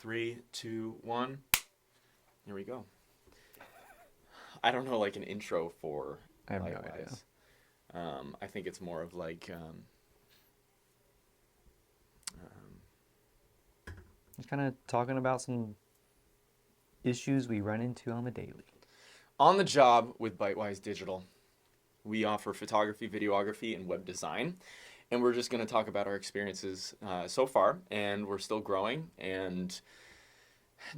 3, 2, 1. Here we go. I don't know, like an intro for I have no ByteWise. idea. I think it's more of like Just kind of talking about some issues we run into on the daily. on the job with ByteWise Digital. We offer photography, videography, and web design. And we're just going to talk about our experiences so far. And we're still growing. And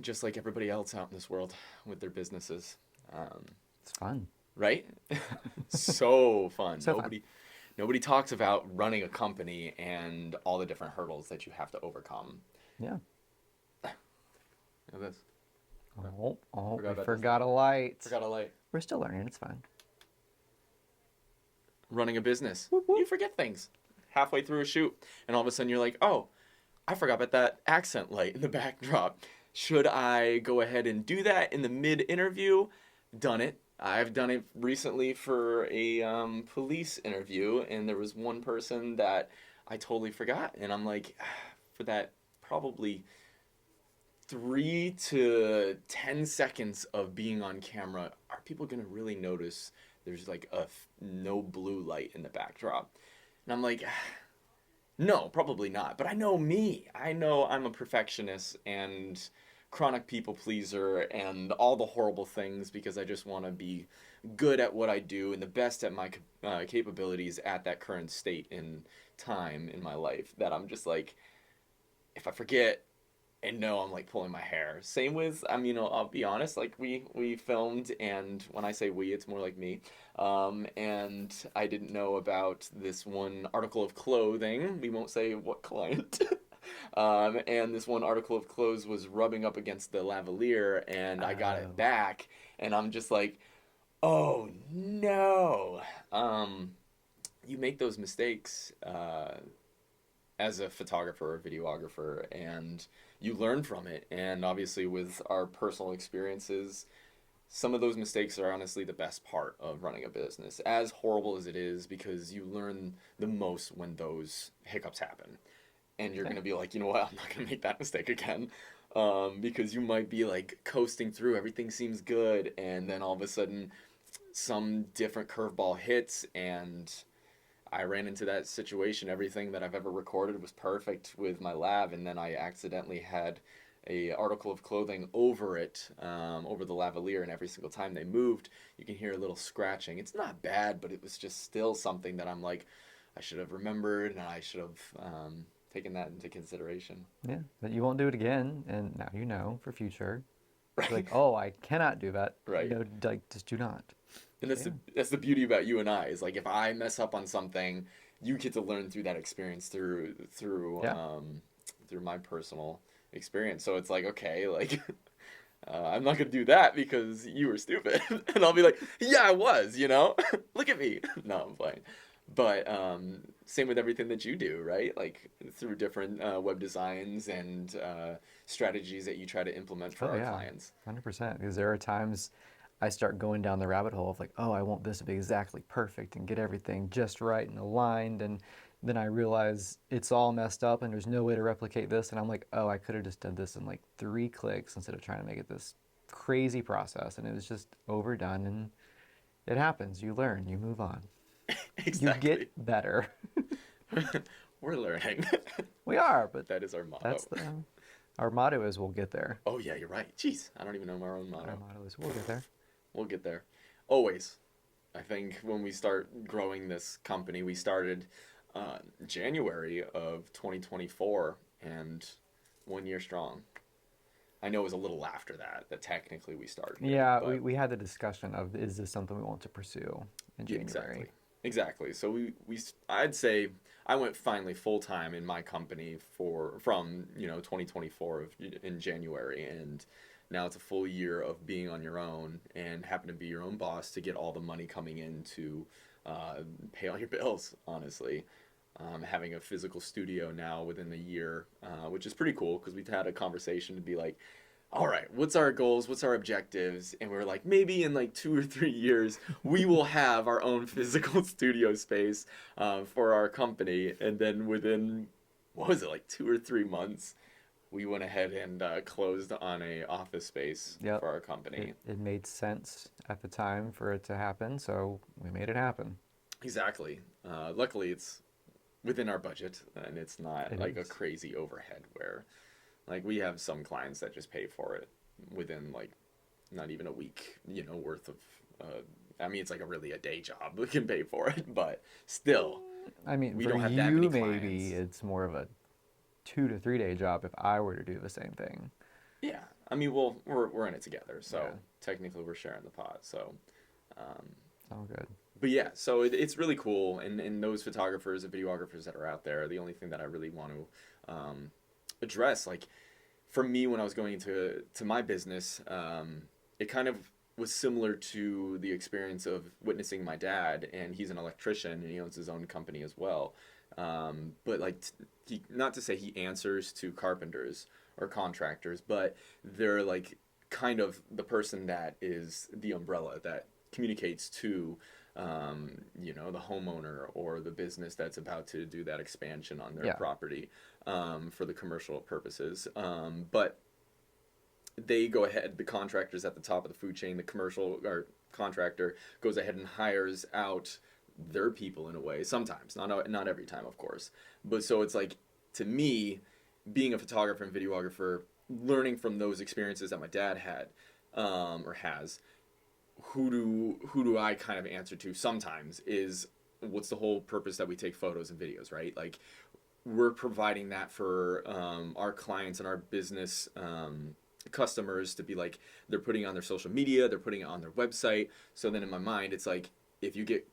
just like everybody else out in this world with their businesses. It's fun. Right? So fun. So fun. Nobody talks about running a company and all the different hurdles that you have to overcome. Yeah. Look at this. Oh, Forgot we about forgot a light. Forgot a light. We're still learning. It's fine. Running a business. Whoop, whoop. You forget things halfway through a shoot. And all of a sudden you're like, oh, I forgot about that accent light in the backdrop. Should I go ahead and do that in the mid-interview? Done it. I've done it recently for a police interview, and there was one person that I totally forgot. And I'm like, for that probably 3 to 10 seconds of being on camera, are people going to really notice there's like no blue light in the backdrop? And I'm like, no, probably not. But I know me. I know I'm a perfectionist and chronic people pleaser and all the horrible things because I just want to be good at what I do and the best at my capabilities at that current state in time in my life, that I'm just like, if I forget and no, I'm like pulling my hair. Same with, I'll be honest, like we filmed, and when I say we, it's more like me. And I didn't know about this one article of clothing. We won't say what client. And this one article of clothes was rubbing up against the lavalier, and I got it back, and I'm just like, oh no. You make those mistakes as a photographer or videographer, and you learn from it. And obviously with our personal experiences, some of those mistakes are honestly the best part of running a business, as horrible as it is, because you learn the most when those hiccups happen. And you're going to be like, you know what, I'm not going to make that mistake again. Because you might be like coasting through, everything seems good, and then all of a sudden some different curveball hits, and I ran into that situation. Everything that I've ever recorded was perfect with my lav, and then I accidentally had a article of clothing over it, over the lavalier, and every single time they moved, you can hear a little scratching. It's not bad, but it was just still something that I'm like, I should have remembered, and I should have taken that into consideration. Yeah, but you won't do it again, and now you know for future. Right. Like, oh, I cannot do that. Right. No, like, just do not. And that's the beauty about you and I, is like, if I mess up on something, you get to learn through that experience through my personal experience. So it's like, okay, like I'm not gonna do that because you were stupid, and I'll be like, yeah, I was, look at me. No, I'm playing. But same with everything that you do, right? Like through different web designs and strategies that you try to implement for our clients. 100%. Because there are times I start going down the rabbit hole of like, oh, I want this to be exactly perfect and get everything just right and aligned, and then I realize it's all messed up and there's no way to replicate this, and I'm like, oh, I could have just done this in like 3 clicks instead of trying to make it this crazy process, and it was just overdone, and it happens. You learn, you move on. Exactly. You get better. We're learning. We are, but that is our motto. Our motto is we'll get there. Oh yeah, you're right. Jeez, I don't even know our own motto. Our motto is we'll get there. We'll get there. Always. I think when we start growing this company, we started January of 2024, and 1 year strong. I know it was a little after that technically we started. Yeah, we had the discussion of, is this something we want to pursue in January? Exactly. So I'd say I went finally full time in my company from 2024 in January, and now it's a full year of being on your own and happen to be your own boss to get all the money coming in to pay all your bills, honestly. Having a physical studio now within the year, which is pretty cool, because we've had a conversation to be like, all right, what's our goals? What's our objectives? And we're like, maybe in like 2 or 3 years, we will have our own physical studio space for our company. And then within, what was it, like 2 or 3 months, we went ahead and closed on a office space Yep. for our company. It made sense at the time for it to happen, so we made it happen. Exactly. Luckily, it's within our budget, and it's not It like a is. crazy overhead where, like, we have some clients that just pay for it within like not even a week, worth of. I mean, it's like a day job. We can pay for it, but still, I mean, we for don't have that many you, maybe clients. it's more of a 2 to 3 day job if I were to do the same thing. Yeah, I mean, well, we're in it together, so Yeah, technically we're sharing the pot. So, um, sounds good. but yeah, so it's really cool, and those photographers and videographers that are out there, the only thing that I really want to address, like for me when I was going to my business, it kind of was similar to the experience of witnessing my dad, and he's an electrician and he owns his own company as well. But like he, not to say he answers to carpenters or contractors, but they're like kind of the person that is the umbrella that communicates to the homeowner or the business that's about to do that expansion on their Yeah, property for the commercial purposes. But they go ahead, the contractors at the top of the food chain, the commercial or contractor goes ahead and hires out their people in a way. Sometimes, not every time, of course. But so it's like to me, being a photographer and videographer, learning from those experiences that my dad had or has, who do I kind of answer to sometimes is what's the whole purpose that we take photos and videos, right? Like we're providing that for our clients and our business customers to be like they're putting it on their social media, they're putting it on their website. So then in my mind, it's like if you get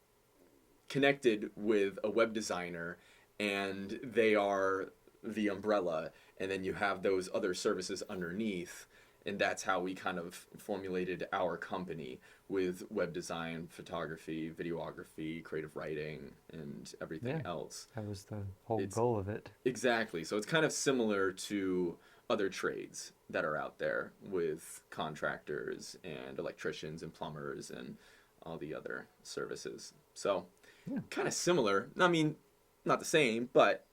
connected with a web designer and they are the umbrella, and then you have those other services underneath, and that's how we kind of formulated our company with web design, photography, videography, creative writing, and everything yeah, else. that was the whole It's goal of it. exactly, so it's kind of similar to other trades that are out there with contractors and electricians and plumbers and all the other services. So Yeah, kind of similar. I mean, not the same, but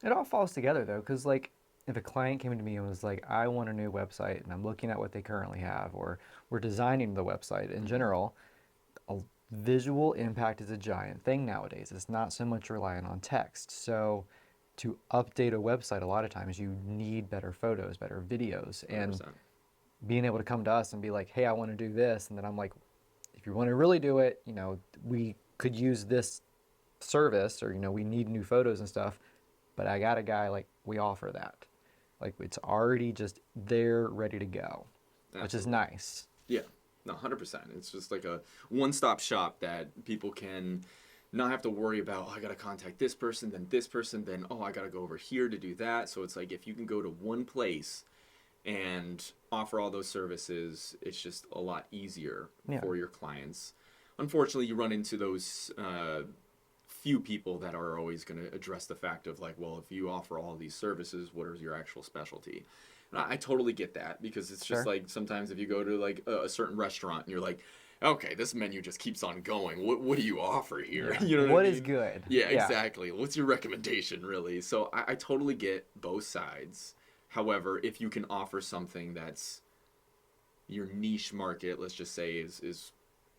it all falls together though, because like if a client came to me and was like, I want a new website, and I'm looking at what they currently have, or we're designing the website in mhm, general, a visual impact is a giant thing nowadays. It's not so much relying on text. So to update a website, a lot of times you need better photos, better videos, and 100%. being able to come to us and be like, hey, I want to do this. And then I'm like, if you want to really do it, we could use this service, or, we need new photos and stuff. But I got a guy, like, we offer that. Like, it's already just there, ready to go, which is Absolutely. nice. Yeah. No, 100%. It's just like a one-stop shop that people can not have to worry about, oh, I got to contact this person, then oh, I got to go over here to do that. So it's like if you can go to one place and offer all those services, it's just a lot easier Yeah. for your clients. Unfortunately, you run into those few people that are always going to address the fact of like, well, if you offer all these services, what is your actual specialty? And I totally get that because it's just Sure. like sometimes if you go to like a certain restaurant and you're like, okay, this menu just keeps on going. What do you offer here? Yeah. You know what I What is mean? good? Yeah, Yeah. exactly. What's your recommendation, really? So I totally get both sides. However, if you can offer something that's your niche market, let's just say, is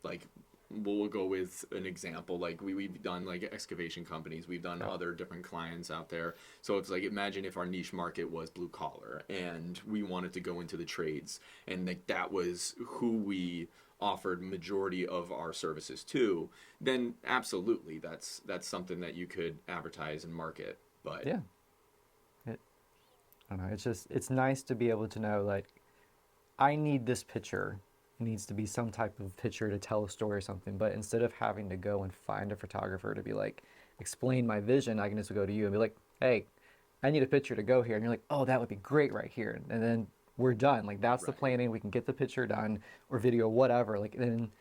like we'll go with an example like we've done like excavation companies, we've done Yep. other different clients out there. So it's like imagine if our niche market was blue collar and we wanted to go into the trades, and like that was who we offered majority of our services to, then absolutely that's something that you could advertise and market. But Yeah. It, I don't know. It's nice to be able to know, like, I need this picture. It needs to be some type of picture to tell a story or something. But instead of having to go and find a photographer to be like, explain my vision, I can just go to you and be like, hey, I need a picture to go here. And you're like, oh, that would be great right here. And then we're done. Like, that's the right, planning. We can get the picture done, or video, whatever. Like, then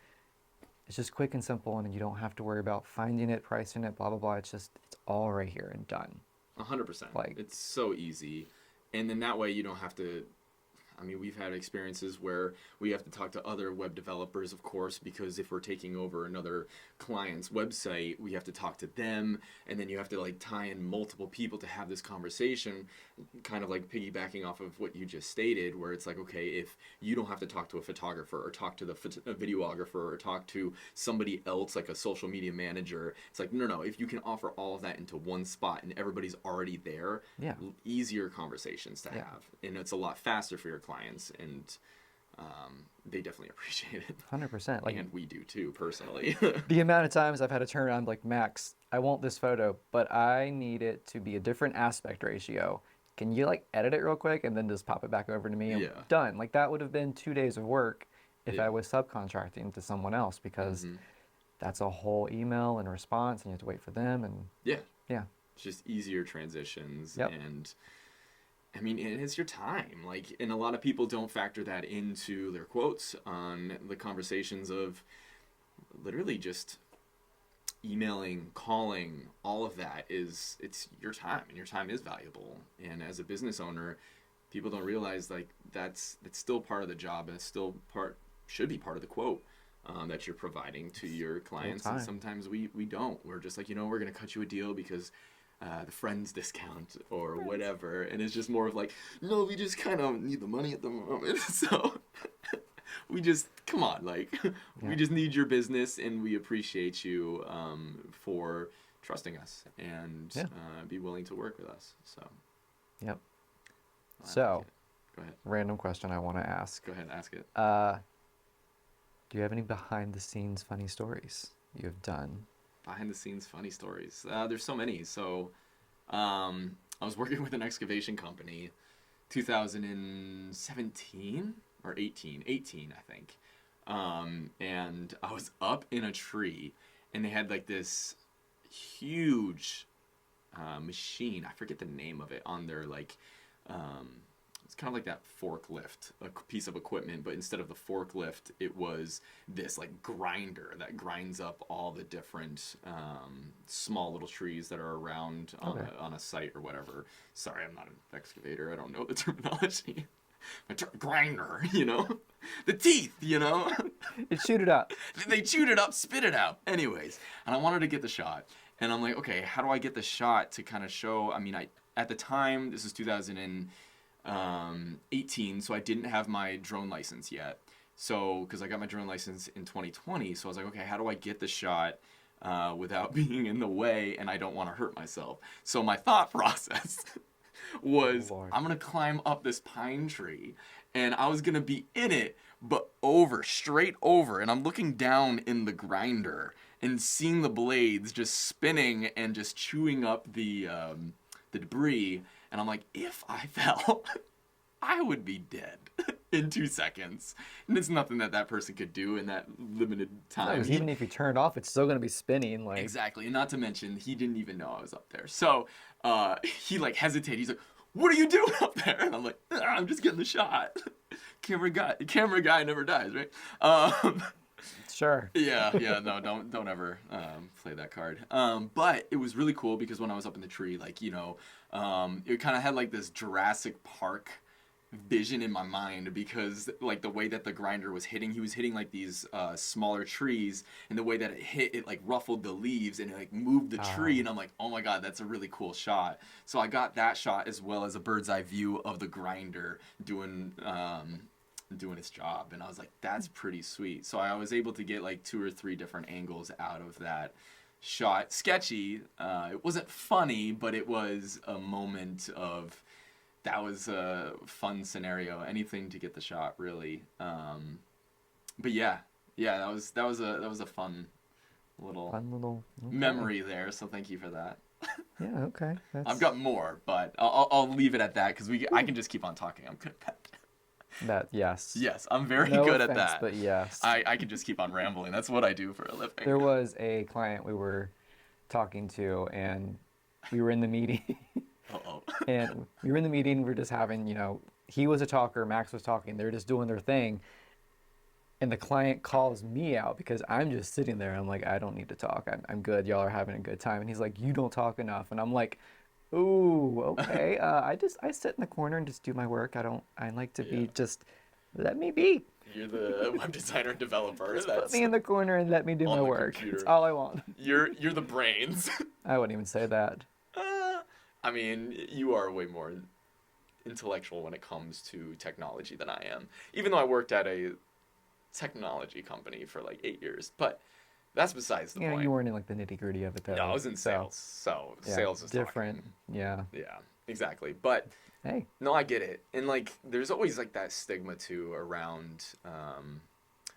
it's just quick and simple. And you don't have to worry about finding it, pricing it, blah, blah, blah. It's all right here and done. 100%. Like, It's so easy, and then that way you don't have to. I mean, we've had experiences where we have to talk to other web developers, of course, because if we're taking over another client's website, we have to talk to them, and then you have to like tie in multiple people to have this conversation, kind of like piggybacking off of what you just stated, where it's like, okay, if you don't have to talk to a photographer or talk to the a videographer or talk to somebody else like a social media manager, it's like, no, if you can offer all of that into one spot and everybody's already there, Yeah. easier conversations to Yeah. have, and it's a lot faster for your clients, and they definitely appreciate it. 100%. Like, And we do too, personally. the amount of times I've had to turn around like, Max, I want this photo, but I need it to be a different aspect ratio. Can you like edit it real quick and then just pop it back over to me? And Yeah. done. Like that would have been 2 days of work if Yeah. I was subcontracting to someone else, because that's a whole email and response, and you have to wait for them. And Yeah. yeah, It's just easier transitions. Yep. And I mean, and it's your time. Like, and a lot of people don't factor that into their quotes on the conversations of literally just emailing, calling, all of that it's your time, and your time is valuable. And as a business owner, people don't realize like that's still part of the job, and it's still should be part of the quote that you're providing to your clients. And sometimes we don't. We're just like, we're going to cut you a deal because the friends discount or whatever. And it's just more of like, no, we just kind of need the money at the moment. So we just, come on, like, we just need your business, and we appreciate you for trusting us and be willing to work with us. So. Yep. I So, like it. Go ahead. random question I want to ask. Go ahead, ask it. Do you have any behind the scenes funny stories you have done? Behind the scenes funny stories. There's so many. So I was working with an excavation company 2017 or 18, I think. And I was up in a tree, and they had like this huge machine. I forget the name of it on their like it's kind of like that forklift, a piece of equipment, but instead of the forklift, it was this like grinder that grinds up all the different small little trees that are around on a site or whatever. Sorry, I'm not an excavator. I don't know the terminology. Grinder, the teeth, It shoot it up. They chewed it up, spit it out. Anyways, and I wanted to get the shot, and I'm like, okay, how do I get the shot to kind of show? I mean, at the time, this is 2018, so I didn't have my drone license yet. So, because I got my drone license in 2020, so I was like, okay, how do I get the shot without being in the way, and I don't want to hurt myself? So my thought process was, I'm going to climb up this pine tree, and I was going to be in it, but straight over, and I'm looking down in the grinder and seeing the blades just spinning and just chewing up the debris, and I'm like, if I fell, I would be dead in 2 seconds. And it's nothing that person could do in that limited time. Even if you turn it off, it's still going to be spinning. Like Exactly. And not to mention, he didn't even know I was up there. So he like hesitated. He's like, what are you doing up there? And I'm like, I'm just getting the shot. Camera guy never dies, right? Sure. Yeah, no, don't ever play that card. But it was really cool because when I was up in the tree, like, it kind of had like this Jurassic Park vision in my mind, because like the way that the grinder was hitting, he was hitting like these smaller trees, and the way that it hit, it like ruffled the leaves and it like moved the tree, and I'm like, oh my god, that's a really cool shot. So I got that shot as well as a bird's eye view of the grinder doing its job, and I was like, that's pretty sweet. So I was able to get like 2 or 3 different angles out of that shot. Sketchy. It wasn't funny, but it was a moment of, that was a fun scenario. Anything to get the shot, really. But yeah, that was a fun little memory there. So thank you for that. Yeah. Okay. I've got more, but I'll leave it at that, because I can just keep on talking. I'm good at that. Yes. Yes, I'm very No good offense, at that. but yes. I can just keep on rambling. That's what I do for a living. There was a client we were talking to, and we were in the meeting. Uh-oh. And we were in the meeting. We were just having, he was a talker, Max was talking. They're just doing their thing. And the client calls me out because I'm just sitting there. I'm like, I don't need to talk. I'm good. Y'all are having a good time. And he's like, you don't talk enough. And I'm like, Ooh, okay. I sit in the corner and just do my work. I like to Yeah. be just let me be. You're the web designer developer Just put that's me in the corner and let me do my on the work. That's computer. all I want. You're the brains. I wouldn't even say that. I mean, you are way more intellectual when it comes to technology than I am. Even though I worked at a technology company for like 8 years, but that's besides the You know, you point. weren't in like the nitty gritty of it No, I though. was in So sales, so yeah, sales is different. talking. Yeah. Yeah, exactly. But Hey. no, I get it. And like, there's always like that stigma too around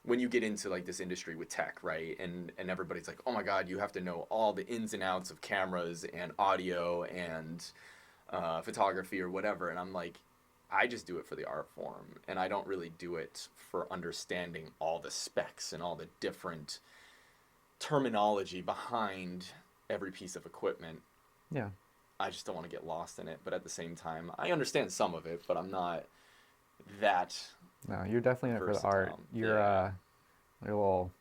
when you get into like this industry with tech, right? And everybody's like, oh my God, you have to know all the ins and outs of cameras and audio and photography or whatever. And I'm like, I just do it for the art form, and I don't really do it for understanding all the specs and all the different terminology behind every piece of equipment. Yeah. I just don't want to get lost in it. But at the same time, I understand some of it, but I'm not that No, you're definitely in it for the art. versatile. Your little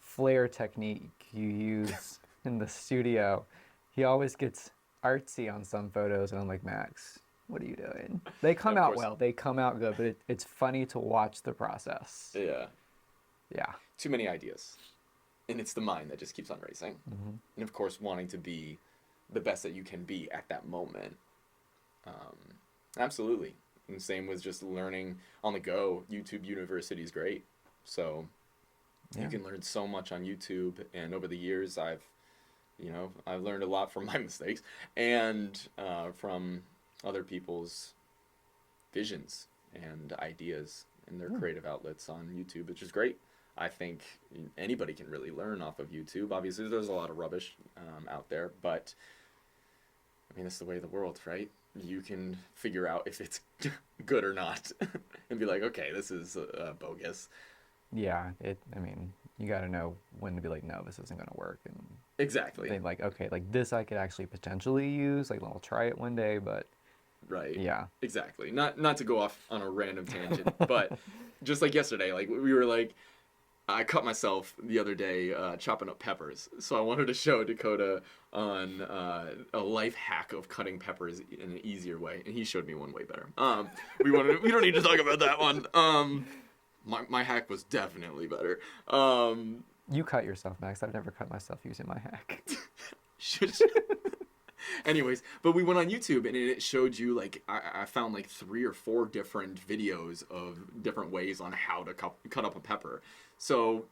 flare technique you use in the studio. He always gets artsy on some photos, and I'm like, Max, what are you doing? They And come of out course, well. They come out good, but it's funny to watch the process. yeah, Yeah. too many ideas. And it's the mind that just keeps on racing. Hmm. And of course, wanting to be the best that you can be at that moment. Um, Absolutely. And same with just learning on the go. YouTube University is great. So you Yeah. can learn so much on YouTube. And over the years, I've learned a lot from my mistakes and from other people's visions and ideas and their Yeah. creative outlets on YouTube, which is great. I think anybody can really learn off of YouTube. Obviously, there's a lot of rubbish out there, but I mean, it's the way of the world, right? You can figure out if it's good or not and be like, okay, this is bogus. Yeah. I mean, you got to know when to be like, no, this isn't going to work. And Exactly. then like, okay, like this I could actually potentially use. Like, I'll try it one day, but Right. yeah. Exactly. Not to go off on a random tangent, but just like yesterday, like we were like, I cut myself the other day chopping up peppers, so I wanted to show Dakota on a life hack of cutting peppers in an easier way, and he showed me one way better. We don't need to talk about that one. My hack was definitely better. Um, You cut yourself, Max. I've never cut myself using my hack. should Anyways, but we went on YouTube and it showed you like I found like 3 or 4 different videos of different ways on how to cut up a pepper. So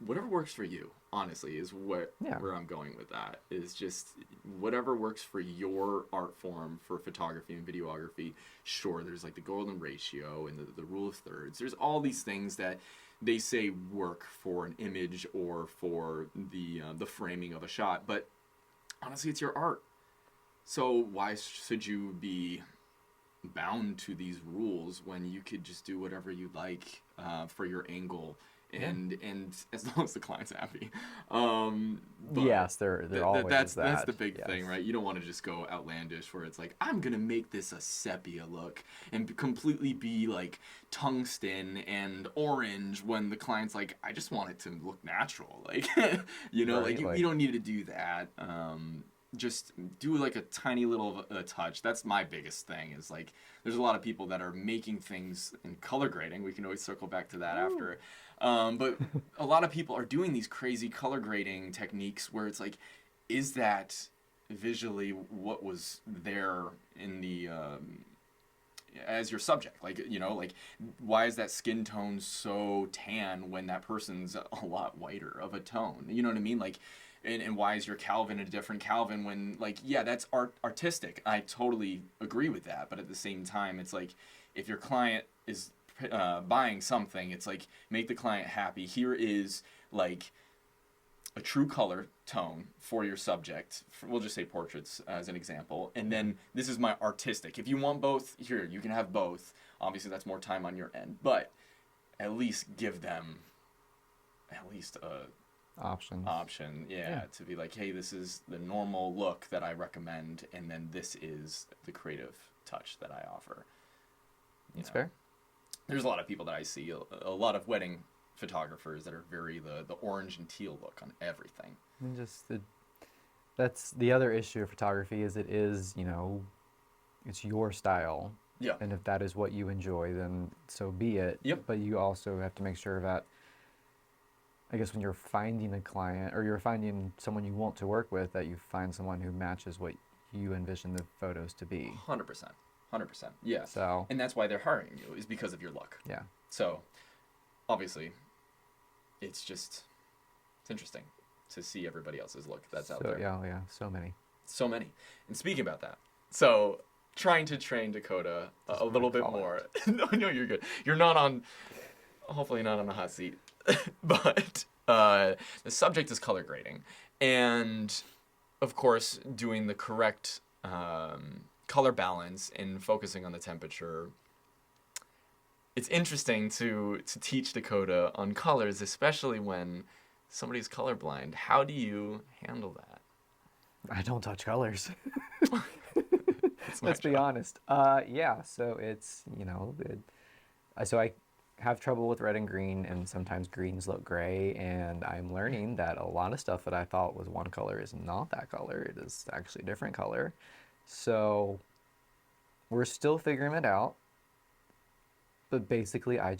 whatever works for you, honestly, is Yeah. where I'm going with that. Is just whatever works for your art form for photography and videography. Sure, there's like the golden ratio and the rule of thirds. There's all these things that they say work for an image or for the framing of a shot, but honestly, it's your art. So why should you be bound to these rules when you could just do whatever you like for your angle Yeah. and as long as the client's happy. But Yes, there always is that's that. the big Yes. thing, right? You don't want to just go outlandish where it's like I'm gonna make this a sepia look and completely be like tungsten and orange when the client's like I just want it to look natural, like like Right, you like don't need to do that. Just do like a tiny little touch. That's my biggest thing is like there's a lot of people that are making things in color grading. We can always circle back to that after. But a lot of people are doing these crazy color grading techniques where it's like, is that visually what was there in the as your subject? Like, like why is that skin tone so tan when that person's a lot whiter of a tone? You know what I mean? Like, and why is your Calvin a different Calvin when like yeah that's artistic. I totally agree with that, but at the same time it's like if your client is buying something, it's like make the client happy. Here is like a true color tone for your subject. We'll just say portraits as an example, and then this is my artistic. If you want both, here you can have both. Obviously that's more time on your end, but at least give them at least a options. option, yeah, to be like, hey, this is the normal look that I recommend, and then this is the creative touch that I offer. That's fair. There's a lot of people that I see, a lot of wedding photographers that are very the orange and teal look on everything. And just that's the other issue of photography is it is, it's your style. Yeah. And if that is what you enjoy, then so be it. Yep. But you also have to make sure that, I guess, when you're finding a client or you're finding someone you want to work with, that you find someone who matches what you envision the photos to be. 100%. 100%. Yeah. So, And that's why they're hiring you, is because of your look. yeah. So, obviously, it's interesting to see everybody else's look that's out there. Yeah, yeah, so many. So many. And speaking about that, so trying to train Dakota a little bit more. No, you're good. You're hopefully not on a hot seat. But the subject is color grading. And, of course, doing the correct color balance and focusing on the temperature. It's interesting to teach Dakota on colors, especially when somebody's colorblind. How do you handle that? I don't touch colors. Let's be honest. Yeah, so it's, so I have trouble with red and green, and sometimes greens look gray, and I'm learning that a lot of stuff that I thought was one color is not that color. It is actually a different color. So we're still figuring it out. But basically, I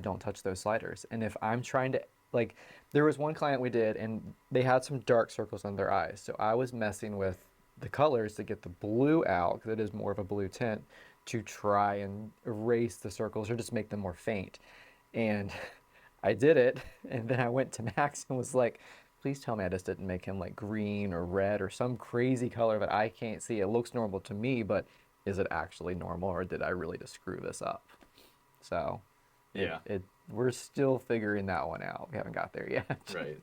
don't touch those sliders. And if I'm trying to, like, there was one client we did, and they had some dark circles on their eyes. So I was messing with the colors to get the blue out, because it is more of a blue tint, to try and erase the circles or just make them more faint. And I did it, and then I went to Max and was like, please tell me I just didn't make him like green or red or some crazy color that I can't see. It looks normal to me, but is it actually normal, or did I really just screw this up? So Yeah. We're still figuring that one out. We haven't got there yet. Right.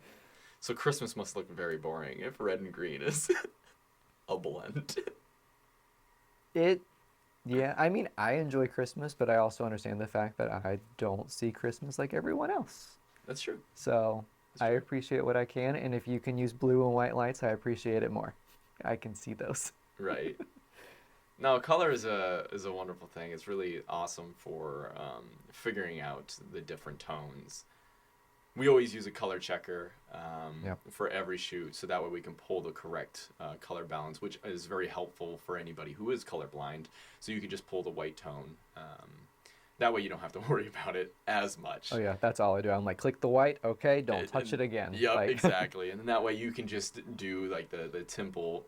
So Christmas must look very boring if red and green is a blend. Yeah, I mean, I enjoy Christmas, but I also understand the fact that I don't see Christmas like everyone else. That's true. So I appreciate what I can, and if you can use blue and white lights, I appreciate it more. I can see those. Right. No, color is a wonderful thing. It's really awesome for figuring out the different tones. We always use a color checker for every shoot, so that way we can pull the correct color balance, which is very helpful for anybody who is colorblind. So you can just pull the white tone. That way you don't have to worry about it as much. Oh yeah, that's all I do. I'm like, click the white, okay, don't touch it again. Yep, like... exactly. And then that way you can just do like the simple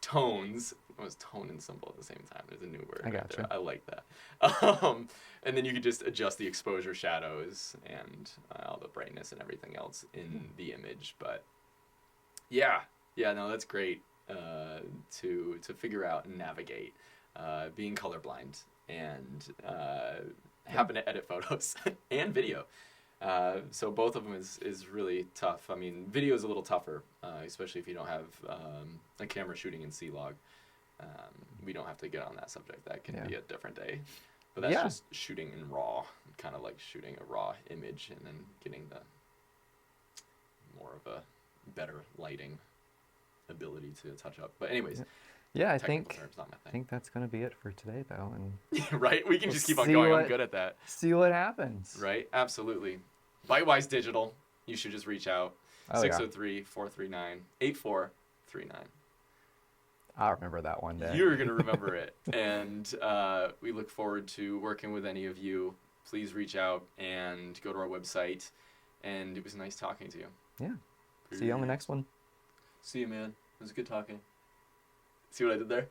tones. It was tone and symbol at the same time. There's a new word. I gotcha. There. I like that. And then you can just adjust the exposure, shadows, and all the brightness and everything else in the image. But yeah, no, that's great to figure out and navigate being colorblind and happen to edit photos and video. So both of them is really tough. I mean, video is a little tougher, especially if you don't have a camera shooting in C-Log. We don't have to get on that subject. That can be a different day. But that's just shooting in RAW, kind of like shooting a RAW image and then getting the more of a better lighting ability to touch up. But anyways, yeah, I think that's going to be it for today, though. And right? We can just keep on going. I'm good at that. See what happens. Right? Absolutely. ByteWise Digital. You should just reach out. 603-439-8439. I'll remember that one day. You're going to remember it. And we look forward to working with any of you. Please reach out and go to our website. And it was nice talking to you. Yeah. See you on the next one. See you, man. It was good talking. See what I did there?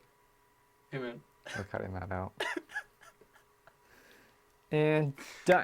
Hey, man. We're cutting that out. And done.